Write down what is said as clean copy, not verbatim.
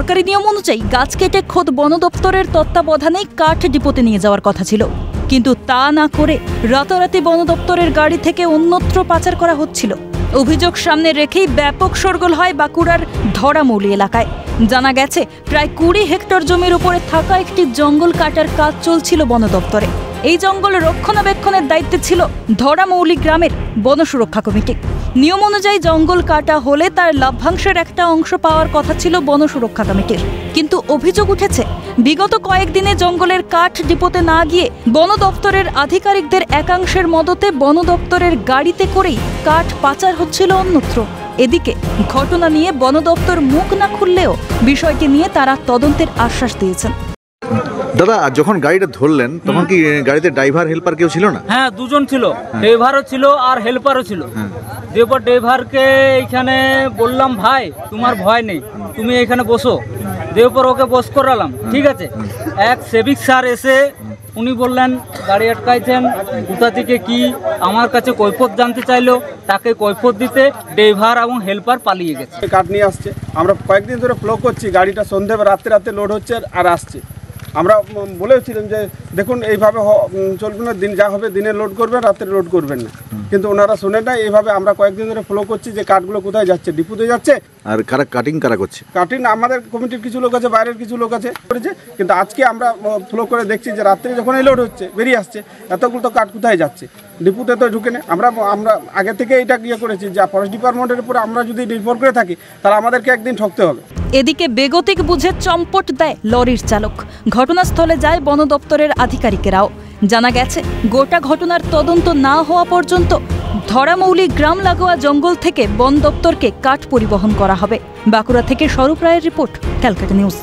সরকারি নিয়ম অনুযায়ী গাছ কেটে খোদ বন দপ্তরের তত্ত্বাবধানেই কাঠ ডিপোতে নিয়ে যাওয়ার কথা ছিল, কিন্তু তা না করে রাতারাতি বন দপ্তরের গাড়ি থেকে অন্যত্র পাচার করা হচ্ছিল। অভিযোগ সামনে রেখেই ব্যাপক শোরগোল হয় বাঁকুড়ার ধরামৌলি এলাকায়। জানা গেছে প্রায় 20 হেক্টর জমির উপরে থাকা একটি জঙ্গল কাটার কাজ চলছিল বন দপ্তরে। এই জঙ্গল রক্ষণাবেক্ষণের দায়িত্বে ছিল ধরামৌলি গ্রামের বন সুরক্ষা কমিটি। নিয়ম অনুযায়ী জঙ্গল কাটা হলে তার লভ্যাংশের একটা অংশ পাওয়ার কথা ছিল বন সুরক্ষা কমিটির, কিন্তু অভিযোগ উঠেছে বিগত কয়েকদিনে জঙ্গলের কাঠ ডিপোতে না গিয়ে বন দপ্তরের আধিকারিকদের একাংশের মদতে বন দপ্তরের গাড়িতে করেই কাঠ পাচার হচ্ছিল অন্যত্র। এদিকে ঘটনা নিয়ে বন দপ্তর মুখ না খুললেও বিষয়টি নিয়ে তারা তদন্তের আশ্বাস দিয়েছেন। দাদা, যখন গাড়িটা ধরলেন তখন কি গাড়িতে ড্রাইভার হেল্পার কেউ ছিল না? হ্যাঁ, দুজন ছিল, ড্রাইভারও ছিল আর হেল্পারও ছিল। এরপর ড্রাইভারকে এইখানে বললাম, ভাই তোমার ভয় নেই, তুমি এখানে বসো। দেওপর ওকে বস করালাম, ঠিক আছে। এক সেবিক স্যার এসে উনি বললেন গাড়ি আটকাইছেন, কোথা থেকে কি, আমার কাছে কৈফত জানতে চাইলো। তাকে কৈফত দিতে ড্রাইভার এবং হেল্পার পালিয়ে গেছে। কাঠ নিয়ে আসছে, আমরা কয়েকদিন ধরে ফ্লো করছি, গাড়িটা সন্ধ্যে রাতে লোড হচ্ছে আর আসছে। আমরা বলেছিলাম যে দেখুন এইভাবে চলবে না, দিন যা হবে দিনে লোড করবেন, রাতে লোড করবেন না, কিন্তু ওনারা শোনেন না। এইভাবে আমরা কয়েকদিন ধরে ফলো করছি যে কাঠগুলো কোথায় যাচ্ছে, ডিপুতে যাচ্ছে। আর কারা করছে? কাটিং আমাদের কমিটির কিছু লোক আছে, বাইরের কিছু লোক আছে করেছে, কিন্তু আজকে আমরা ফলো করে দেখছি যে রাত্রে যখন এই লোড হচ্ছে বেরিয়ে আসছে, এতগুলো তো কাঠ কোথায় যাচ্ছে, ডিপুতে তো ঢুকে নেই। আমরা আগে থেকে এটা করেছি যে ফরেস্ট ডিপার্টমেন্টের উপরে আমরা যদি নির্ভর করে থাকি তাহলে আমাদেরকে একদিন ঠকতে হবে। এদিকে বেগতিক বুঝে চম্পট দেয় লরির চালক। ঘটনাস্থলে যায় বন দপ্তরের আধিকারিকেরাও। জানা গেছে গোটা ঘটনার তদন্ত না হওয়া পর্যন্ত ধরামৌলি গ্রাম লাগোয়া জঙ্গল থেকে বন দপ্তরকে কাঠ পরিবহন করা হবে। বাঁকুড়া থেকে স্বরূপ রায়ের রিপোর্ট, ক্যালকাটা নিউজ।